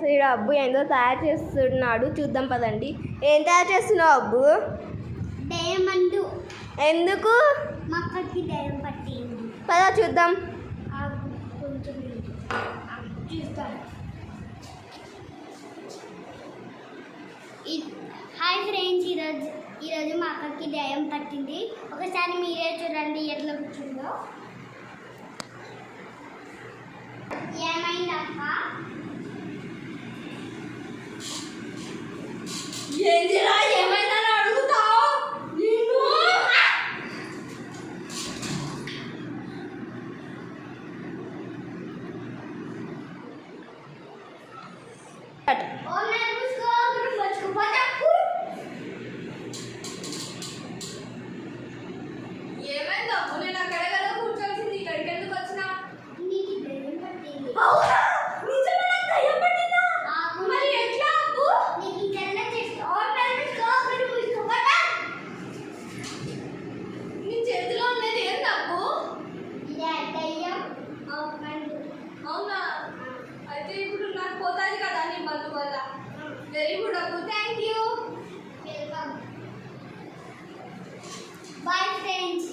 ఇక్కడ అబ్బు ఏందో తయారు చేస్తున్నాడు, చూద్దాం పదండి. ఏం తయారు చేస్తున్నావు అబ్బు? డైమండ్. ఎందుకు? మా అక్కకి దయ్యం పట్టింది. పద చూద్దాం. కొంచెం చూద్దాం. హాయ్ ఫ్రెండ్స్, ఈరోజు మా అక్కకి దయ్యం పట్టింది. ఒకసారి మీరే చూడండి ఎట్లా కూర్చుందో. ఏమైంది అక్క? ఏంటిరా ఏమైందని అడుగుతావు? ఏమైంది అబ్బు? నేను అక్కడ కదా కూర్చోవాల్సింది, ఇక్కడికి ఎందుకు వచ్చినా? నీకు దయ్యం పట్టింది. అవునా? నిజంగా నాకు దయ్యం పట్టిందా? మరి ఎట్లా అబ్బు? నీకు ఇంకెలా చేస్తా? ఒకటి కూర్చోబట్ట. నీ చేతిలో ఉన్నది ఏంది అబ్బు? ఇదే దయ్యం. అవునా? అయితే ఇప్పుడు నాకు పోతుంది కదా నీ మందు వల్ల. వెరీ గుడ్ అబ్బు, thank you. Welcome. Bye friends.